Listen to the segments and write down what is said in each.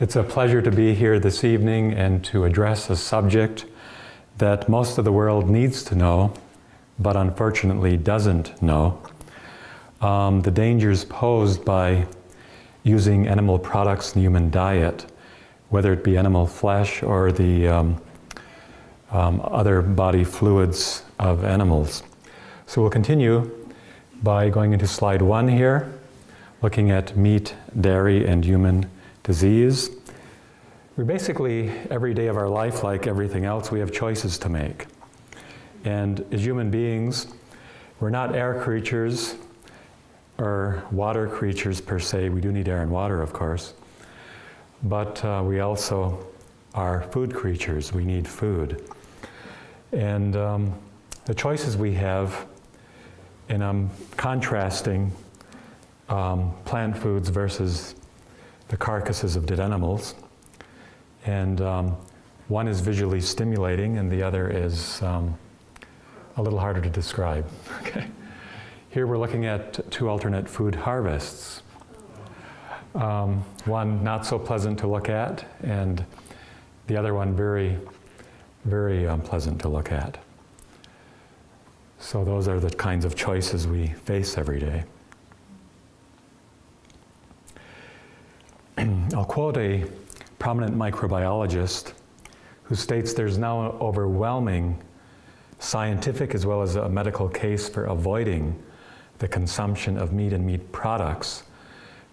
It's a pleasure to be here this evening and to address a subject that most of the world needs to know, but unfortunately doesn't know. The dangers posed by using animal products in the human diet, whether it be animal flesh or the other body fluids of animals. So we'll continue by going into slide 1 here, looking at meat, dairy, and human disease. We basically, every day of our life, like everything else, we have choices to make. And as human beings, we're not air creatures or water creatures per se. We do need air and water, of course. But we also are food creatures. We need food. And the choices we have, and I'm contrasting plant foods versus the carcasses of dead animals. And one is visually stimulating and the other is a little harder to describe. Okay. Here we're looking at 2 alternate food harvests. One not so pleasant to look at, and the other one very, very pleasant to look at. So those are the kinds of choices we face every day. I'll quote a prominent microbiologist who states there's now an overwhelming scientific as well as a medical case for avoiding the consumption of meat and meat products,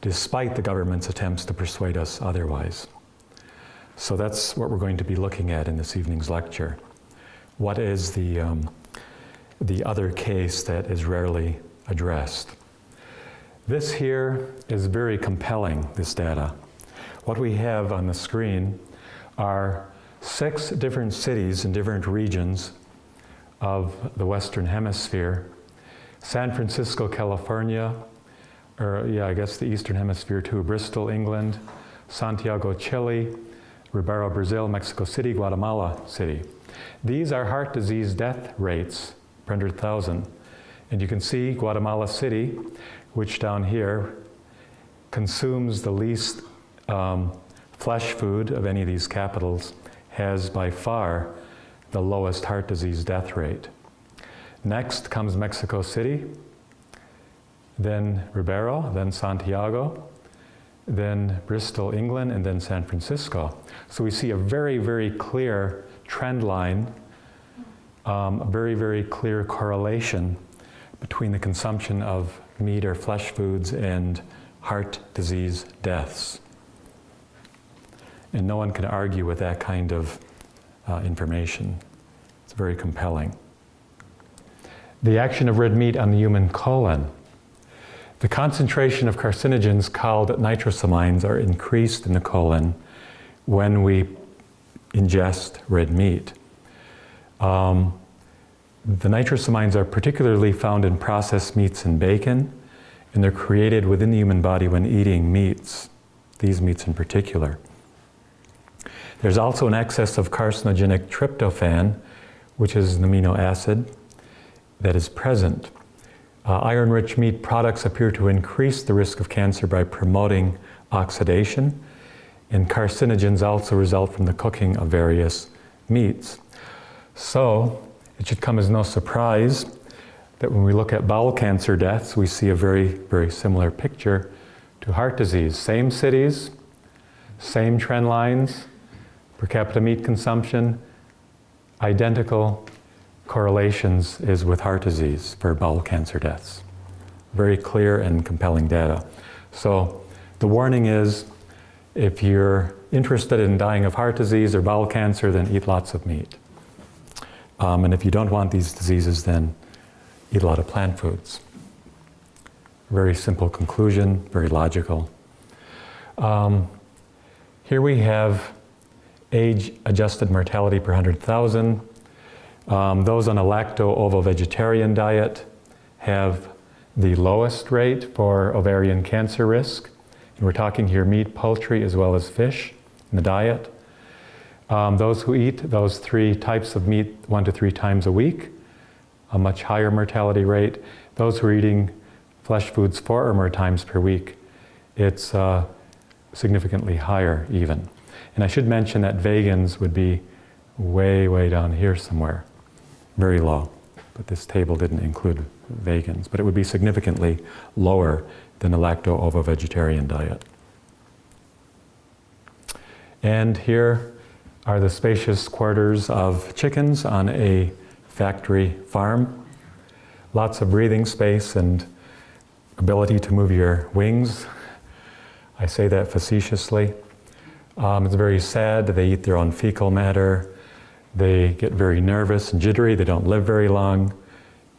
despite the government's attempts to persuade us otherwise. So that's what we're going to be looking at in this evening's lecture. What is the other case that is rarely addressed? This here is very compelling, this data. What we have on the screen are 6 different cities in different regions of the Western Hemisphere. San Francisco, California, or I guess the Eastern Hemisphere too, Bristol, England, Santiago, Chile, Ribera, Brazil, Mexico City, Guatemala City. These are heart disease death rates per 100,000. And you can see Guatemala City, which down here consumes the least flesh food of any of these capitals, has by far the lowest heart disease death rate. Next comes Mexico City, then Ribera, then Santiago, then Bristol, England, and then San Francisco. So we see a very, very clear trend line, a very, very clear correlation between the consumption of meat or flesh foods and heart disease deaths. And no one can argue with that kind of information. It's very compelling. The action of red meat on the human colon. The concentration of carcinogens called nitrosamines are increased in the colon when we ingest red meat. The nitrosamines are particularly found in processed meats and bacon, and they're created within the human body when eating meats, these meats in particular. There's also an excess of carcinogenic tryptophan, which is an amino acid that is present. Iron-rich meat products appear to increase the risk of cancer by promoting oxidation, and carcinogens also result from the cooking of various meats. So, it should come as no surprise that when we look at bowel cancer deaths, we see a very, very similar picture to heart disease. Same cities, same trend lines, per capita meat consumption, identical correlations is with heart disease for bowel cancer deaths. Very clear and compelling data. So The warning is, if you're interested in dying of heart disease or bowel cancer, then eat lots of meat. And if you don't want these diseases, then eat a lot of plant foods. Very simple conclusion, very logical. Here we have age-adjusted mortality per 100,000. Those on a lacto-ovo-vegetarian diet have the lowest rate for ovarian cancer risk. And we're talking here meat, poultry, as well as fish in the diet. Those who eat those 3 types of meat 1 to 3 times a week, a much higher mortality rate. Those who are eating flesh foods 4 or more times per week, it's significantly higher even. And I should mention that vegans would be way, way down here somewhere, very low. But this table didn't include vegans, but it would be significantly lower than a lacto-ovo-vegetarian diet. And here are the spacious quarters of chickens on a factory farm. Lots of breathing space and ability to move your wings. I say that facetiously. It's very sad. They eat their own fecal matter. They get very nervous and jittery. They don't live very long.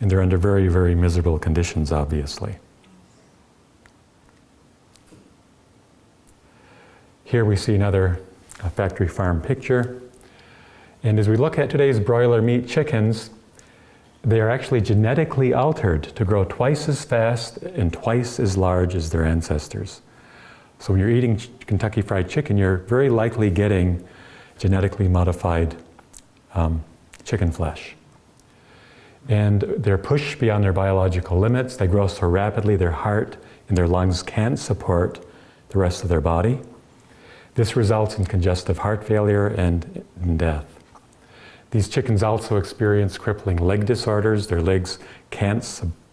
And they're under very, very miserable conditions, obviously. Here we see another factory farm picture. And as we look at today's broiler meat chickens, they are actually genetically altered to grow twice as fast and twice as large as their ancestors. So when you're eating Kentucky Fried Chicken, you're very likely getting genetically modified chicken flesh. And they're pushed beyond their biological limits. They grow so rapidly their heart and their lungs can't support the rest of their body. This results in congestive heart failure and death. These chickens also experience crippling leg disorders. Their legs can't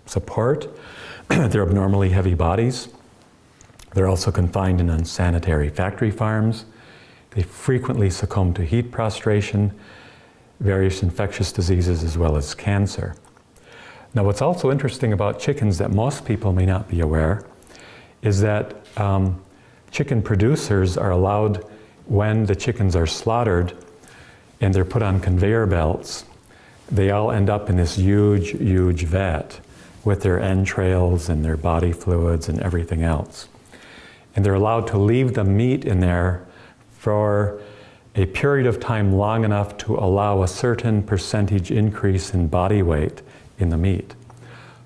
support their abnormally heavy bodies. They're also confined in unsanitary factory farms. They frequently succumb to heat prostration, various infectious diseases, as well as cancer. Now, what's also interesting about chickens that most people may not be aware is that chicken producers are allowed, when the chickens are slaughtered and they're put on conveyor belts, they all end up in this huge, huge vat with their entrails and their body fluids and everything else. And they're allowed to leave the meat in there for a period of time long enough to allow a certain percentage increase in body weight in the meat.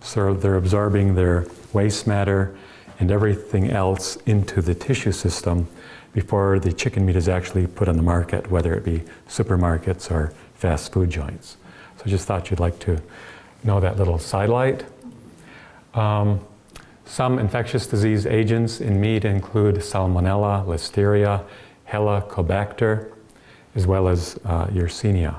So they're absorbing their waste matter and everything else into the tissue system before the chicken meat is actually put on the market, whether it be supermarkets or fast food joints. So I just thought you'd like to know that little sidelight. Some infectious disease agents in meat include Salmonella, Listeria, Helicobacter, as well as Yersinia.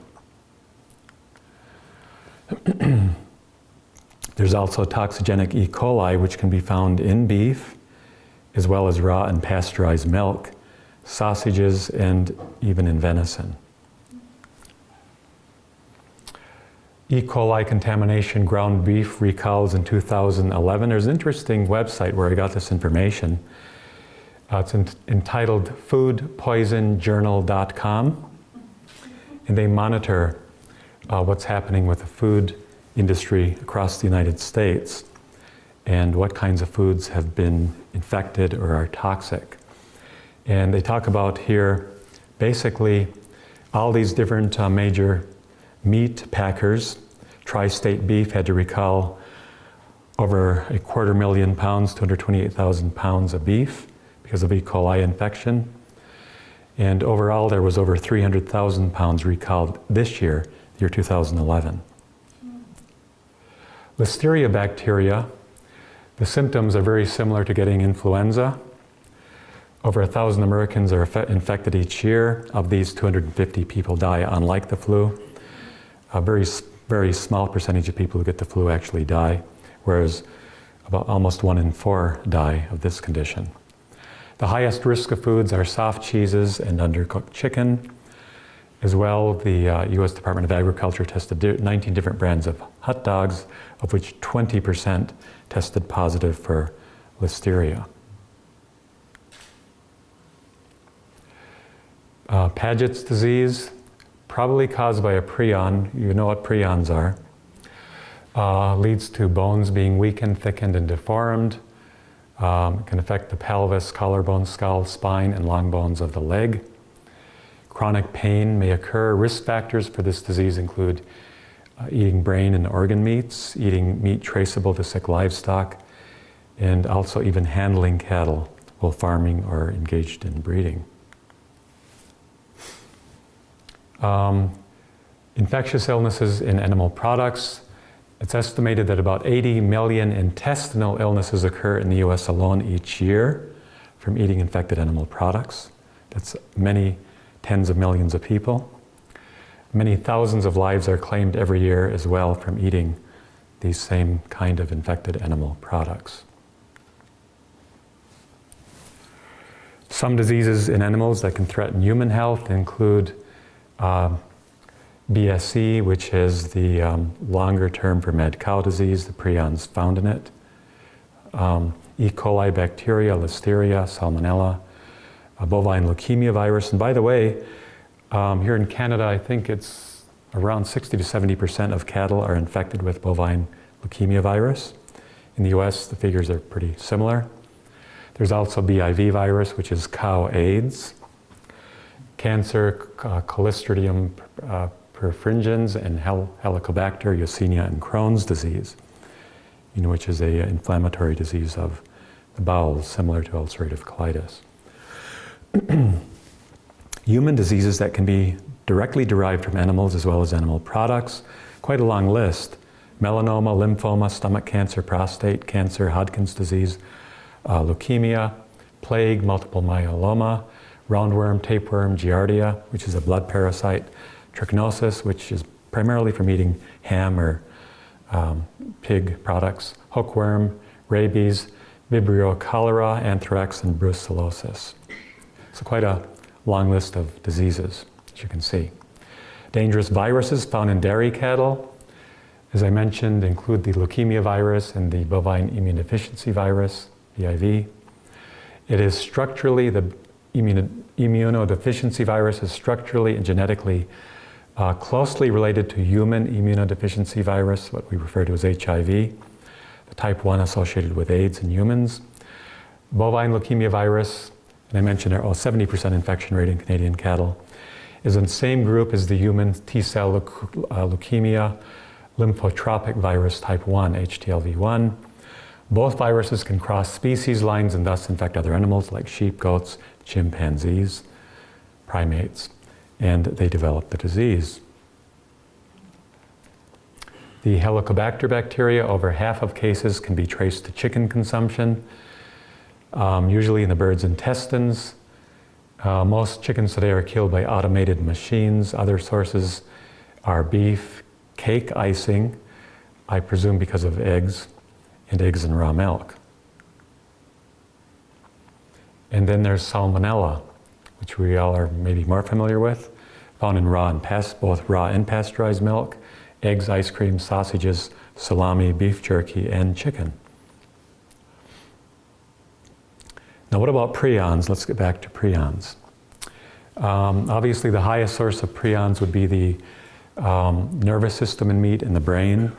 There's also toxigenic E. coli, which can be found in beef, as well as raw and pasteurized milk, sausages, and even in venison. E. coli contamination ground beef recalls in 2011. There's an interesting website where I got this information. It's entitled foodpoisonjournal.com, and they monitor what's happening with the food industry across the United States and what kinds of foods have been infected or are toxic. And they talk about here basically all these different major meat packers. Tri-State Beef had to recall over 250,000 pounds, 228,000 pounds of beef because of E. coli infection. And overall, there was over 300,000 pounds recalled this year, year 2011. Listeria bacteria, the symptoms are very similar to getting influenza. Over 1,000 Americans are infected each year. Of these, 250 people die, unlike the flu. A very, very small percentage of people who get the flu actually die, whereas about almost 1 in 4 die of this condition. The highest risk of foods are soft cheeses and undercooked chicken. As well, the U.S. Department of Agriculture tested 19 different brands of hot dogs, of which 20% tested positive for Listeria. Paget's disease, probably caused by a prion. You know what prions are. Leads to bones being weakened, thickened, and deformed. It can affect the pelvis, collarbone, skull, spine, and long bones of the leg. Chronic pain may occur. Risk factors for this disease include eating brain and organ meats, eating meat traceable to sick livestock, and also even handling cattle while farming or engaged in breeding. Infectious illnesses in animal products. It's estimated that about 80 million intestinal illnesses occur in the US alone each year from eating infected animal products. That's many tens of millions of people. Many thousands of lives are claimed every year as well from eating these same kind of infected animal products. Some diseases in animals that can threaten human health include BSE, which is the longer term for mad cow disease, the prions found in it. E. coli bacteria, listeria, salmonella, bovine leukemia virus. And by the way, here in Canada, I think it's around 60 to 70% of cattle are infected with bovine leukemia virus. In the US, the figures are pretty similar. There's also BIV virus, which is cow AIDS. Cancer, Clostridium perfringens, and Helicobacter, Yersinia, and Crohn's disease, which is an inflammatory disease of the bowels, similar to ulcerative colitis. Human diseases that can be directly derived from animals as well as animal products, quite a long list. Melanoma, lymphoma, stomach cancer, prostate cancer, Hodgkin's disease, leukemia, plague, multiple myeloma, roundworm, tapeworm, giardia, which is a blood parasite, trichinosis, which is primarily from eating ham or pig products, hookworm, rabies, Vibrio cholera, anthrax, and brucellosis. So quite a long list of diseases, as you can see. Dangerous viruses found in dairy cattle, as I mentioned, include the leukemia virus and the bovine immunodeficiency virus, BIV. It is structurally, the immunodeficiency virus is structurally and genetically closely related to human immunodeficiency virus, what we refer to as HIV, the type 1 associated with AIDS in humans. Bovine leukemia virus, and I mentioned 70% infection rate in Canadian cattle, is in the same group as the human T-cell leukemia lymphotropic virus type 1, HTLV1. Both viruses can cross species lines and thus infect other animals like sheep, goats, chimpanzees, primates, and they develop the disease. The Helicobacter bacteria, over half of cases can be traced to chicken consumption, usually in the bird's intestines. Most chickens today are killed by automated machines. Other sources are beef, cake icing, I presume because of eggs, and eggs and raw milk. And then there's salmonella, which we all are maybe more familiar with, found in both raw and pasteurized milk, eggs, ice cream, sausages, salami, beef jerky, and chicken. Now what about prions? Let's get back to prions. Obviously the highest source of prions would be the nervous system in meat and the brain.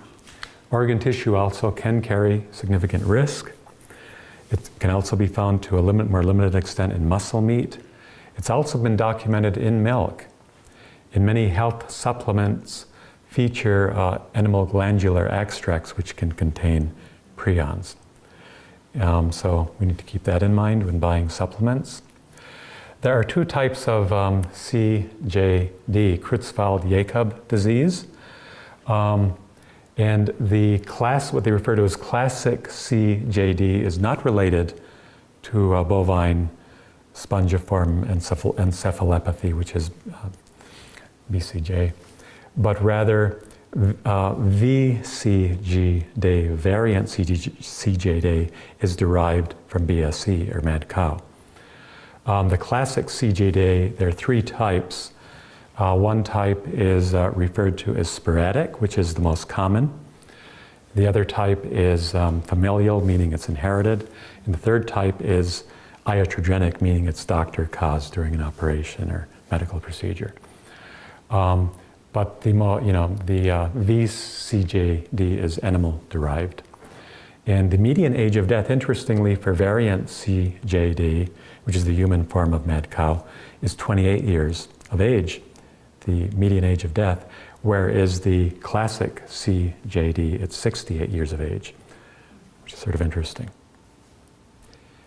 Organ tissue also can carry significant risk. It can also be found to a more limited extent in muscle meat. It's also been documented in milk. In many health supplements feature animal glandular extracts which can contain prions. So we need to keep that in mind when buying supplements. There are two types of CJD, Creutzfeldt-Jakob disease. And the class, what they refer to as classic CJD, is not related to bovine spongiform encephalopathy, which is BCJ, but rather VCJD, variant CJD, is derived from BSE, or mad cow. The classic CJD, there are three types. One type is referred to as sporadic, which is the most common. The other type is familial, meaning it's inherited. And the third type is iatrogenic, meaning it's doctor-caused during an operation or medical procedure. But the VCJD is animal derived. And the median age of death, interestingly, for variant CJD, which is the human form of mad cow, is 28 years of age, the median age of death, whereas the classic CJD, it's 68 years of age, which is sort of interesting.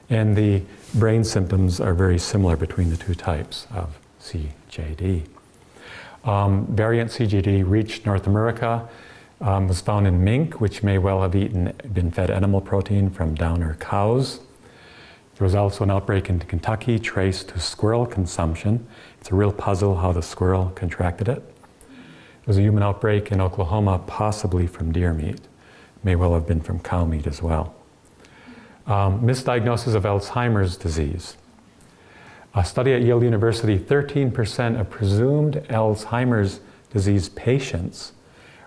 And the brain symptoms are very similar between the two types of CJD. Variant CJD reached North America, was found in mink, which may well have been fed animal protein from downer cows. There was also an outbreak in Kentucky traced to squirrel consumption. It's a real puzzle how the squirrel contracted it. There was a human outbreak in Oklahoma, possibly from deer meat. May well have been from cow meat as well. Misdiagnosis of Alzheimer's disease. A study at Yale University, 13% of presumed Alzheimer's disease patients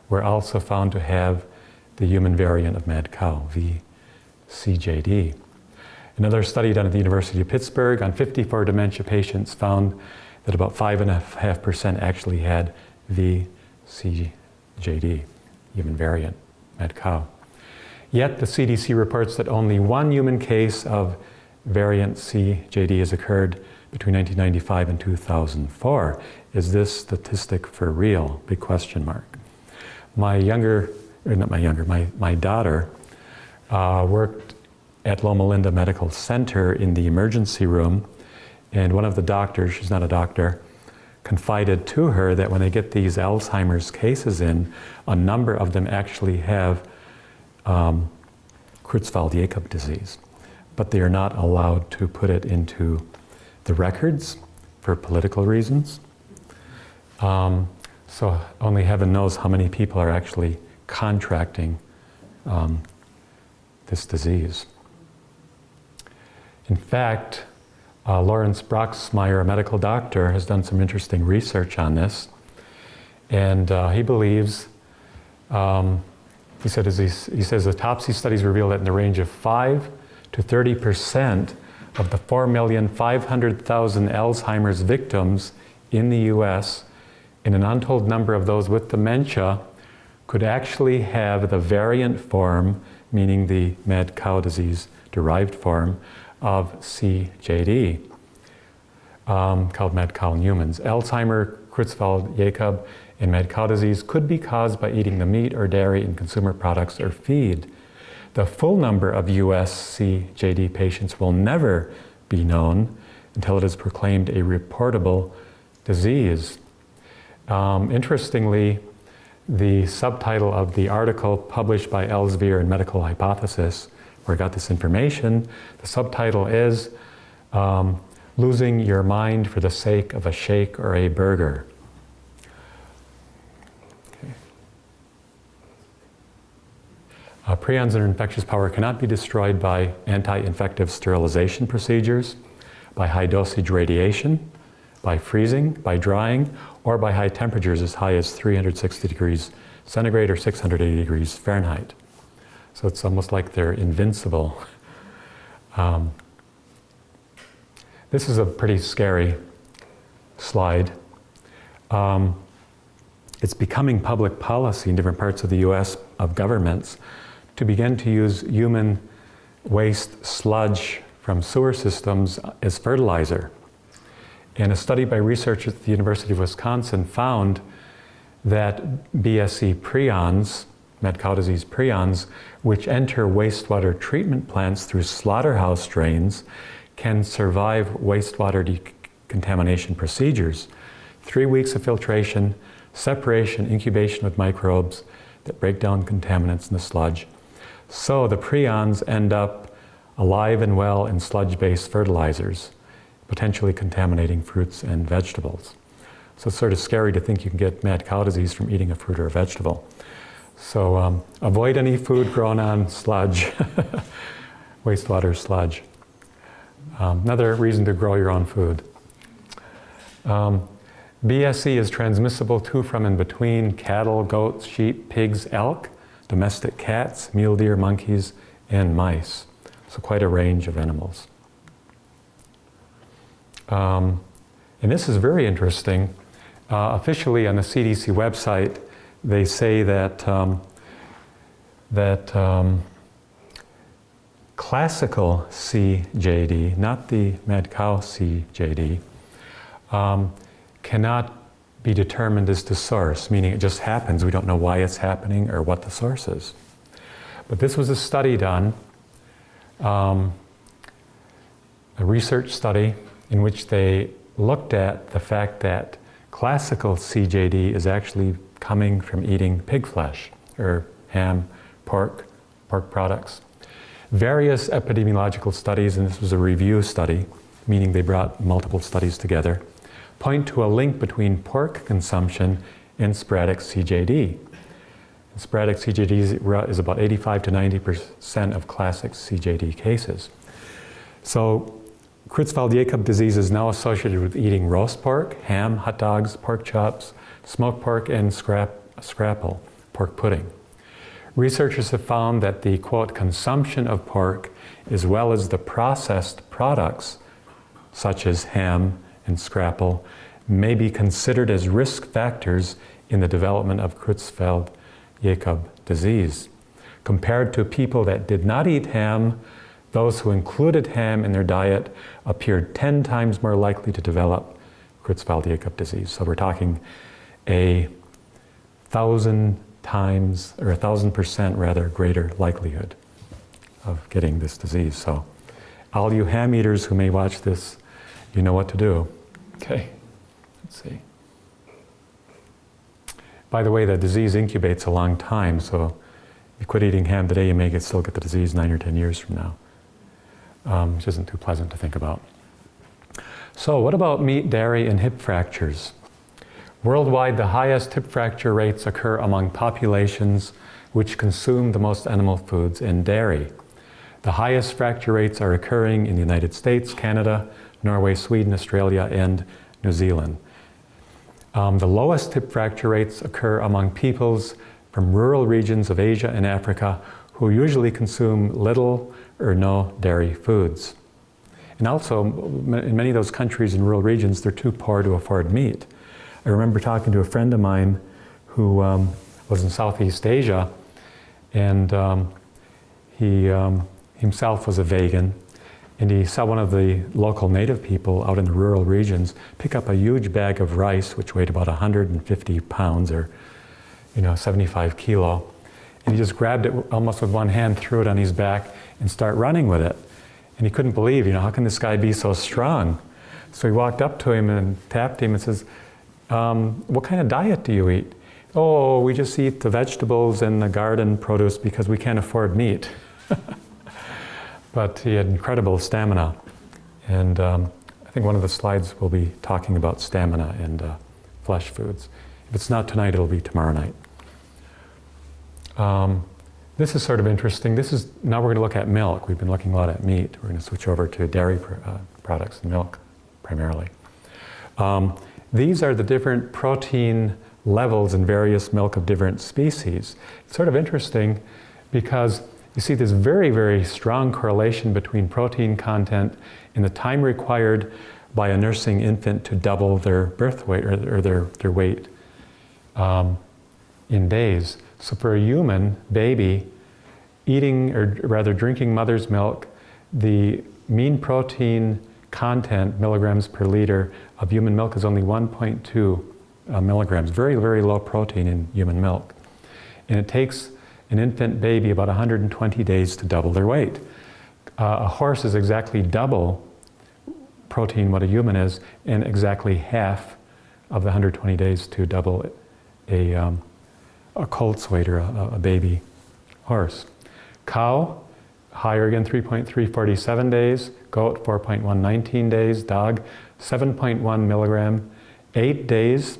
were also found to have the human variant of mad cow, VCJD. Another study done at the University of Pittsburgh on 54 dementia patients found that about 5.5% actually had VCJD, human variant, mad cow. Yet the CDC reports that only one human case of variant CJD has occurred between 1995 and 2004. Is this statistic for real? Big question mark. My daughter worked at Loma Linda Medical Center in the emergency room, and one of the doctors, she's not a doctor, confided to her that when they get these Alzheimer's cases in, a number of them actually have Creutzfeldt-Jakob disease, but they are not allowed to put it into the records for political reasons. So only heaven knows how many people are actually contracting this disease. In fact, Lawrence Broxmeyer, a medical doctor, has done some interesting research on this, and he believes, he says autopsy studies reveal that in the range of 5 to 30% of the 4,500,000 Alzheimer's victims in the US, and an untold number of those with dementia could actually have the variant form, meaning the mad cow disease derived form of CJD, called mad cow in humans. Alzheimer, Creutzfeldt-Jakob, and mad cow disease could be caused by eating the meat or dairy in consumer products or feed. The full number of US CJD patients will never be known until it is proclaimed a reportable disease. Interestingly, the subtitle of the article published by Elsevier in Medical Hypothesis, where I got this information, the subtitle is Losing Your Mind for the Sake of a Shake or a Burger. Prions and infectious power cannot be destroyed by anti-infective sterilization procedures, by high dosage radiation, by freezing, by drying, or by high temperatures as high as 360 degrees centigrade or 680 degrees Fahrenheit. So it's almost like they're invincible. This is a pretty scary slide. It's becoming public policy in different parts of the US of governments to begin to use human waste sludge from sewer systems as fertilizer. And a study by researchers at the University of Wisconsin found that BSE prions, mad cow disease prions, which enter wastewater treatment plants through slaughterhouse drains, can survive wastewater decontamination procedures. 3 weeks of filtration, separation, incubation with microbes that break down contaminants in the sludge. So the prions end up alive and well in sludge-based fertilizers, potentially contaminating fruits and vegetables. So it's sort of scary to think you can get mad cow disease from eating a fruit or a vegetable. So avoid any food grown on sludge, wastewater sludge. Another reason to grow your own food. BSE is transmissible to, from, and between cattle, goats, sheep, pigs, elk, domestic cats, mule deer, monkeys, and mice. So quite a range of animals. And this is very interesting. Officially on the CDC website, they say that classical CJD, not the mad cow CJD, cannot be determined as the source, meaning it just happens. We don't know why it's happening or what the source is. But this was a study done, a research study in which they looked at the fact that classical CJD is actually coming from eating pig flesh, or ham, pork products. Various epidemiological studies, and this was a review study, meaning they brought multiple studies together, point to a link between pork consumption and sporadic CJD. Sporadic CJD is about 85 to 90% of classic CJD cases. So Creutzfeldt-Jakob disease is now associated with eating roast pork, ham, hot dogs, pork chops, smoked pork, and scrapple, pork pudding. Researchers have found that the, quote, consumption of pork, as well as the processed products, such as ham and scrapple, may be considered as risk factors in the development of Creutzfeldt-Jakob disease. Compared to people that did not eat ham, those who included ham in their diet appeared 10 times more likely to develop Creutzfeldt-Jakob disease. So we're talking a 1,000 times, or 1,000% rather, greater likelihood of getting this disease. So all you ham eaters who may watch this, you know what to do. Okay, let's see. By the way, the disease incubates a long time, so if you quit eating ham today, you may still get the disease 9 or 10 years from now, which isn't too pleasant to think about. So what about meat, dairy, and hip fractures? Worldwide, the highest hip fracture rates occur among populations which consume the most animal foods and dairy. The highest fracture rates are occurring in the United States, Canada, Norway, Sweden, Australia, and New Zealand. The lowest hip fracture rates occur among peoples from rural regions of Asia and Africa who usually consume little or no dairy foods. And also, in many of those countries in rural regions, they're too poor to afford meat. I remember talking to a friend of mine who was in Southeast Asia, and he himself was a vegan, and he saw one of the local native people out in the rural regions pick up a huge bag of rice, which weighed about 150 pounds, or 75 kilo, and he just grabbed it almost with one hand, threw it on his back, and start running with it. And he couldn't believe, how can this guy be so strong? So he walked up to him and tapped him and says, what kind of diet do you eat? Oh, we just eat the vegetables and the garden produce because we can't afford meat. But he had incredible stamina. And I think one of the slides will be talking about stamina and flesh foods. If it's not tonight, it'll be tomorrow night. This is sort of interesting. Now we're going to look at milk. We've been looking a lot at meat. We're going to switch over to dairy products and milk primarily. These are the different protein levels in various milk of different species. It's sort of interesting because you see this very, very strong correlation between protein content and the time required by a nursing infant to double their birth weight or their weight in days. So for a human baby, eating, or rather drinking mother's milk, the mean protein content, milligrams per liter, of human milk is only 1.2 milligrams. Very, very low protein in human milk. And it takes an infant baby about 120 days to double their weight. A horse is exactly double protein what a human is, and exactly half of the 120 days to double a colt's weight, or a baby horse. Cow, higher again, 3.347 days. Goat, 4.119 days. Dog, 7.1 milligram, 8 days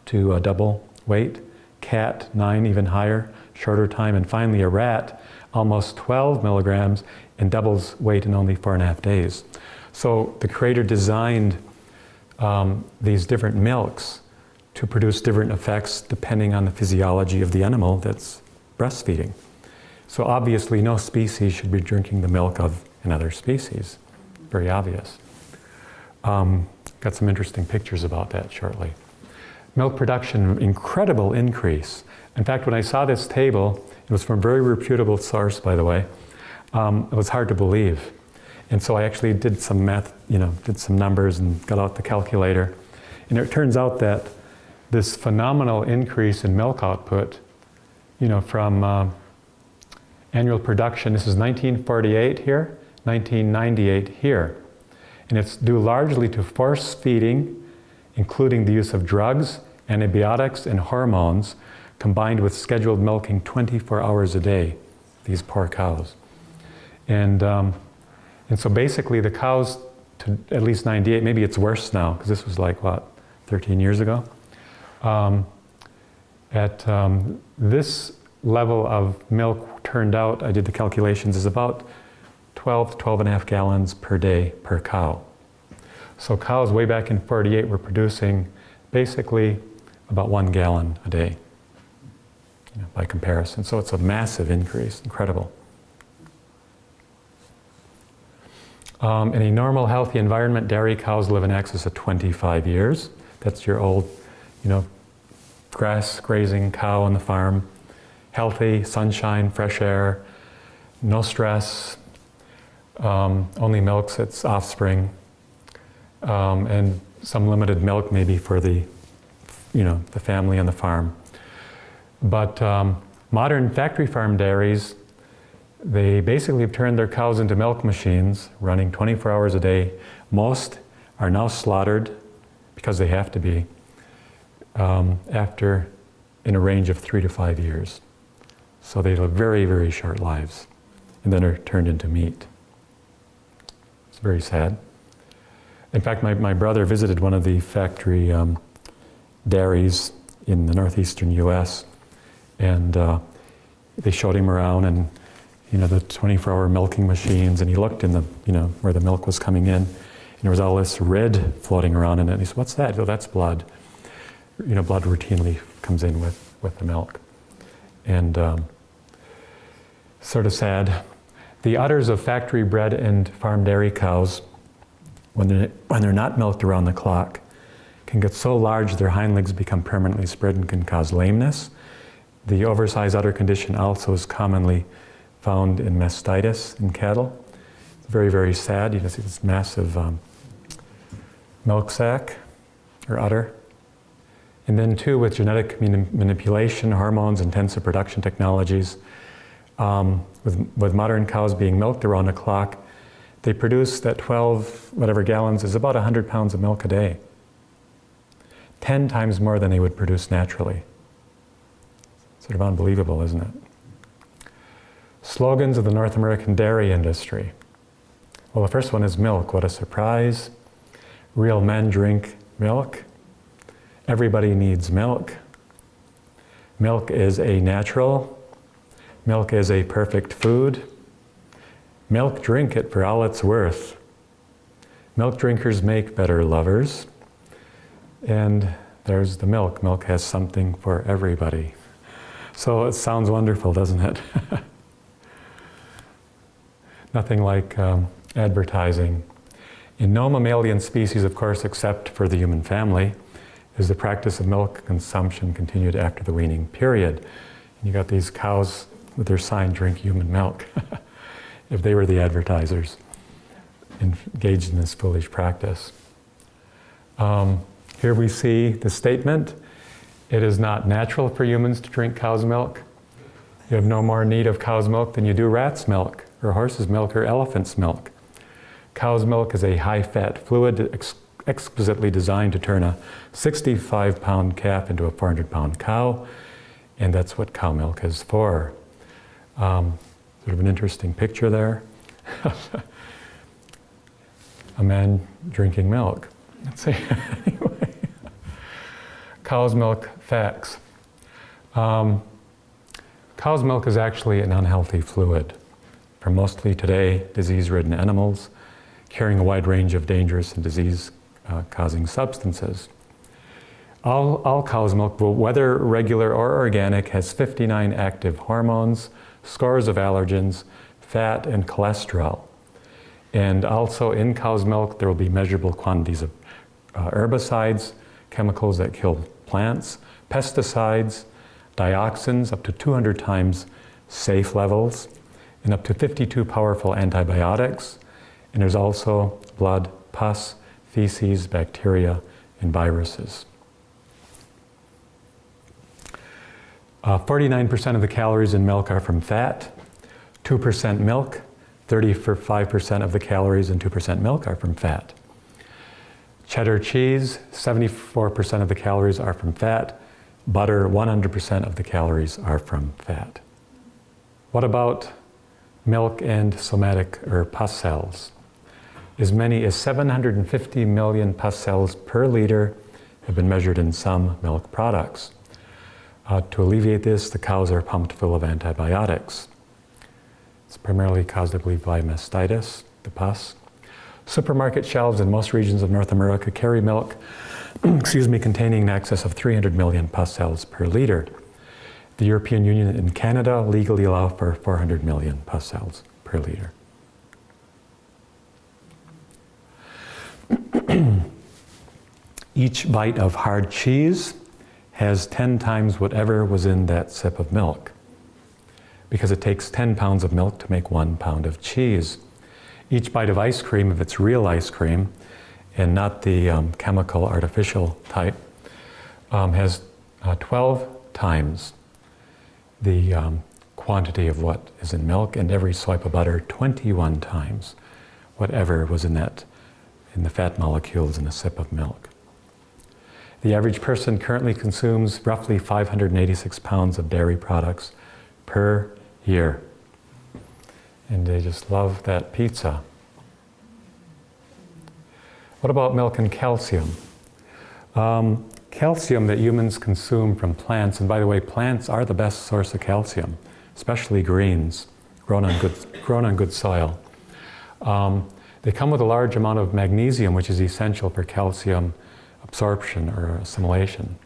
to double weight. Cat, 9, even higher, shorter time. And finally a rat, almost 12 milligrams and doubles weight in only 4.5 days. So the Creator designed these different milks to produce different effects depending on the physiology of the animal that's breastfeeding. So obviously no species should be drinking the milk of another species. Very obvious. Got some interesting pictures about that shortly. Milk production, incredible increase. In fact, when I saw this table, it was from a very reputable source, by the way, it was hard to believe. And so I actually did some math, did some numbers and got out the calculator. And it turns out that this phenomenal increase in milk output, from annual production, this is 1948 here, 1998 here. And it's due largely to force feeding, including the use of drugs, antibiotics, and hormones, combined with scheduled milking 24 hours a day, these poor cows. And so basically the cows, to at least 98, maybe it's worse now, because this was like, 13 years ago? At this level of milk turned out, I did the calculations, is about 12 to 12 and a half gallons per day per cow. So cows way back in 48 were producing basically about 1 gallon a day, by comparison. So it's a massive increase, incredible. In a normal, healthy environment, dairy cows live in excess of 25 years. That's your old, grass grazing cow on the farm. Healthy, sunshine, fresh air, no stress, only milks its offspring, and some limited milk maybe for the family on the farm. But modern factory farm dairies, they basically have turned their cows into milk machines running 24 hours a day. Most are now slaughtered, because they have to be, after in a range of 3 to 5 years. So they live very, very short lives and then are turned into meat. It's very sad. In fact, my brother visited one of the factory dairies in the northeastern US, and they showed him around and the 24-hour milking machines, and he looked in the, where the milk was coming in, and there was all this red floating around in it. And he said, "What's that?" "Oh, that's blood." Blood routinely comes in with the milk. And sort of sad. The udders of factory-bred and farm dairy cows, when they're not milked around the clock, can get so large their hind legs become permanently spread and can cause lameness. The oversized udder condition also is commonly found in mastitis in cattle. It's very, very sad. See this massive milk sac or udder. And then too, with genetic manipulation, hormones, intensive production technologies, with modern cows being milked around the clock, they produce that 12 whatever gallons is about 100 pounds of milk a day. 10 times more than they would produce naturally. Sort of unbelievable, isn't it? Slogans of the North American dairy industry. Well, the first one is milk. What a surprise. Real men drink milk. Everybody needs milk. Milk is a natural. Milk is a perfect food. Milk, drink it for all it's worth. Milk drinkers make better lovers. And there's the milk. Milk has something for everybody. So it sounds wonderful, doesn't it? Nothing like advertising. In no mammalian species, of course, except for the human family, is the practice of milk consumption continued after the weaning period. And you got these cows with their sign, "Drink human milk," if they were the advertisers engaged in this foolish practice. Here we see the statement, "It is not natural for humans to drink cow's milk. You have no more need of cow's milk than you do rat's milk, or horse's milk, or elephant's milk. Cow's milk is a high-fat fluid exquisitely designed to turn a 65-pound calf into a 400-pound cow, and that's what cow milk is for." Sort of an interesting picture there. A man drinking milk. Let's see. Anyway, cow's milk facts. Cow's milk is actually an unhealthy fluid for mostly today disease-ridden animals, carrying a wide range of dangerous and disease-causing substances. All cow's milk, whether regular or organic, has 59 active hormones, scores of allergens, fat, and cholesterol. And also in cow's milk, there will be measurable quantities of herbicides, chemicals that kill plants, pesticides, dioxins up to 200 times safe levels, and up to 52 powerful antibiotics. And there's also blood, pus, feces, bacteria, and viruses. 49% of the calories in milk are from fat, 2% milk, 35% of the calories in 2% milk are from fat. Cheddar cheese, 74% of the calories are from fat. Butter, 100% of the calories are from fat. What about milk and somatic or pus cells? As many as 750 million pus cells per liter have been measured in some milk products. To alleviate this, the cows are pumped full of antibiotics. It's primarily caused, I believe, by mastitis, the pus. Supermarket shelves in most regions of North America carry milk, containing in excess of 300 million pus cells per liter. The European Union and Canada legally allow for 400 million pus cells per liter. Each bite of hard cheese has 10 times whatever was in that sip of milk, because it takes 10 pounds of milk to make 1 pound of cheese. Each bite of ice cream, if it's real ice cream, and not the chemical artificial type, has 12 times the quantity of what is in milk, and every swipe of butter 21 times whatever was in the fat molecules in a sip of milk. The average person currently consumes roughly 586 pounds of dairy products per year. And they just love that pizza. What about milk and calcium? Calcium that humans consume from plants, and by the way, plants are the best source of calcium, especially greens, grown on good soil. They come with a large amount of magnesium, which is essential for calcium absorption or assimilation.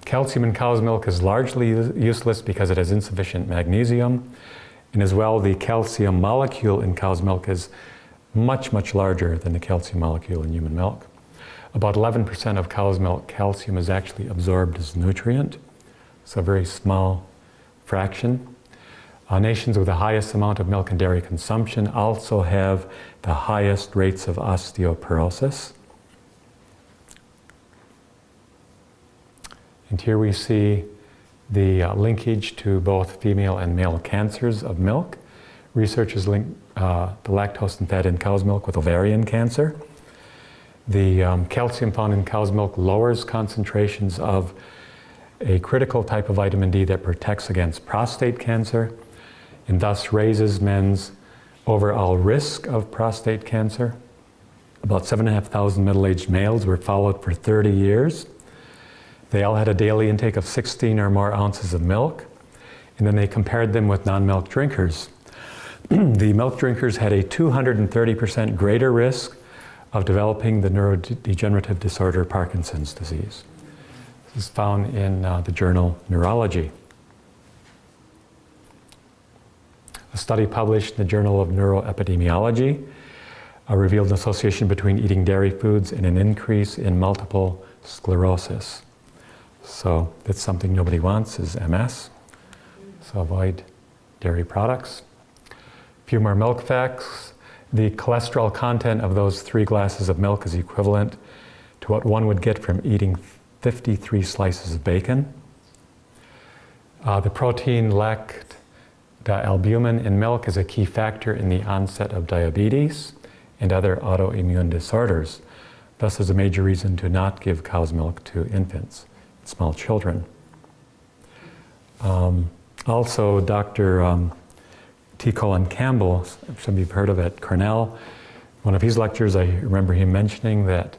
Calcium in cow's milk is largely useless because it has insufficient magnesium. And as well, the calcium molecule in cow's milk is much, much larger than the calcium molecule in human milk. About 11% of cow's milk calcium is actually absorbed as nutrient. It's a very small fraction. Nations with the highest amount of milk and dairy consumption also have the highest rates of osteoporosis. And here we see the linkage to both female and male cancers of milk. Research has linked the lactose and fat in cow's milk with ovarian cancer. The calcium found in cow's milk lowers concentrations of a critical type of vitamin D that protects against prostate cancer, and thus raises men's overall risk of prostate cancer. About 7,500 middle-aged males were followed for 30 years. They all had a daily intake of 16 or more ounces of milk, and then they compared them with non-milk drinkers. The milk drinkers had a 230% greater risk of developing the neurodegenerative disorder Parkinson's disease. This is found in the journal Neurology. A study published in the Journal of Neuroepidemiology revealed an association between eating dairy foods and an increase in multiple sclerosis. So that's something nobody wants, is MS. So avoid dairy products. A few more milk facts. The cholesterol content of those 3 glasses of milk is equivalent to what one would get from eating 53 slices of bacon. The protein lactalbumin in milk is a key factor in the onset of diabetes and other autoimmune disorders. Thus is a major reason to not give cow's milk to infants, small children. Also, Dr. T. Colin Campbell, some of you have heard of at Cornell, one of his lectures, I remember him mentioning that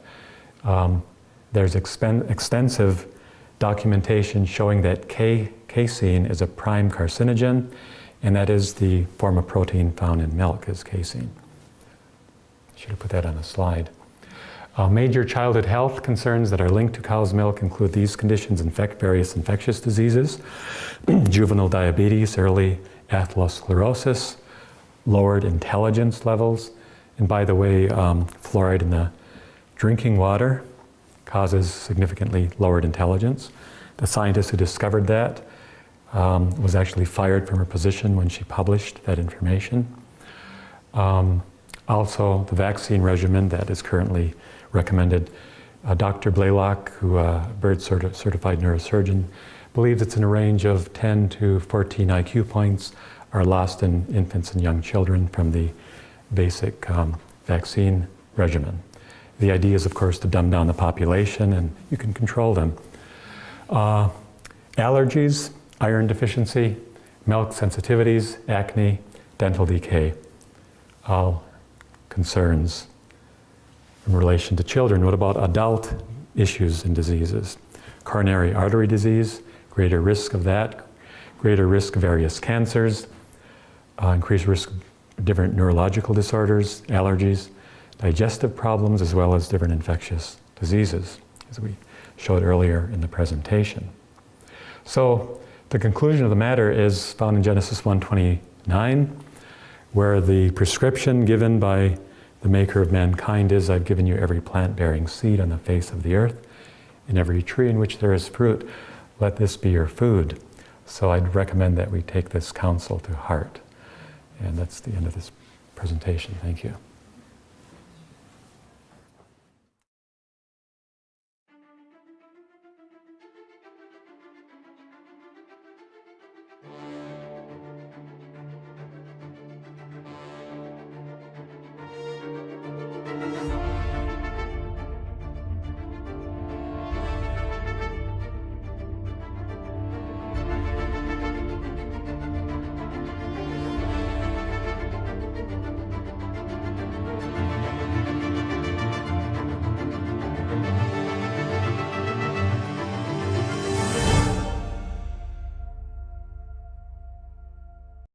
there's extensive documentation showing that casein is a prime carcinogen, and that is the form of protein found in milk, is casein. Should have put that on a slide. Major childhood health concerns that are linked to cow's milk include these conditions: various infectious diseases, juvenile diabetes, early atherosclerosis, lowered intelligence levels, and by the way, fluoride in the Drinking water causes significantly lowered intelligence. The scientist who discovered that was actually fired from her position when she published that information. Also, the vaccine regimen that is currently recommended. Dr. Blaylock, who a board-certified neurosurgeon, believes it's in a range of 10 to 14 IQ points are lost in infants and young children from the basic vaccine regimen. The idea is, of course, to dumb down the population, and you can control them. Allergies, iron deficiency, milk sensitivities, acne, dental decay, all concerns in relation to children. What about adult issues and diseases? Coronary artery disease, greater risk of that, greater risk of various cancers, increased risk of different neurological disorders, allergies, digestive problems, as well as different infectious diseases, as we showed earlier in the presentation. So the conclusion of the matter is found in Genesis 1:29, where the prescription given by the maker of mankind is, I've given you every plant bearing seed on the face of the earth, and every tree in which there is fruit. Let this be your food. So I'd recommend that we take this counsel to heart. And that's the end of this presentation. Thank you.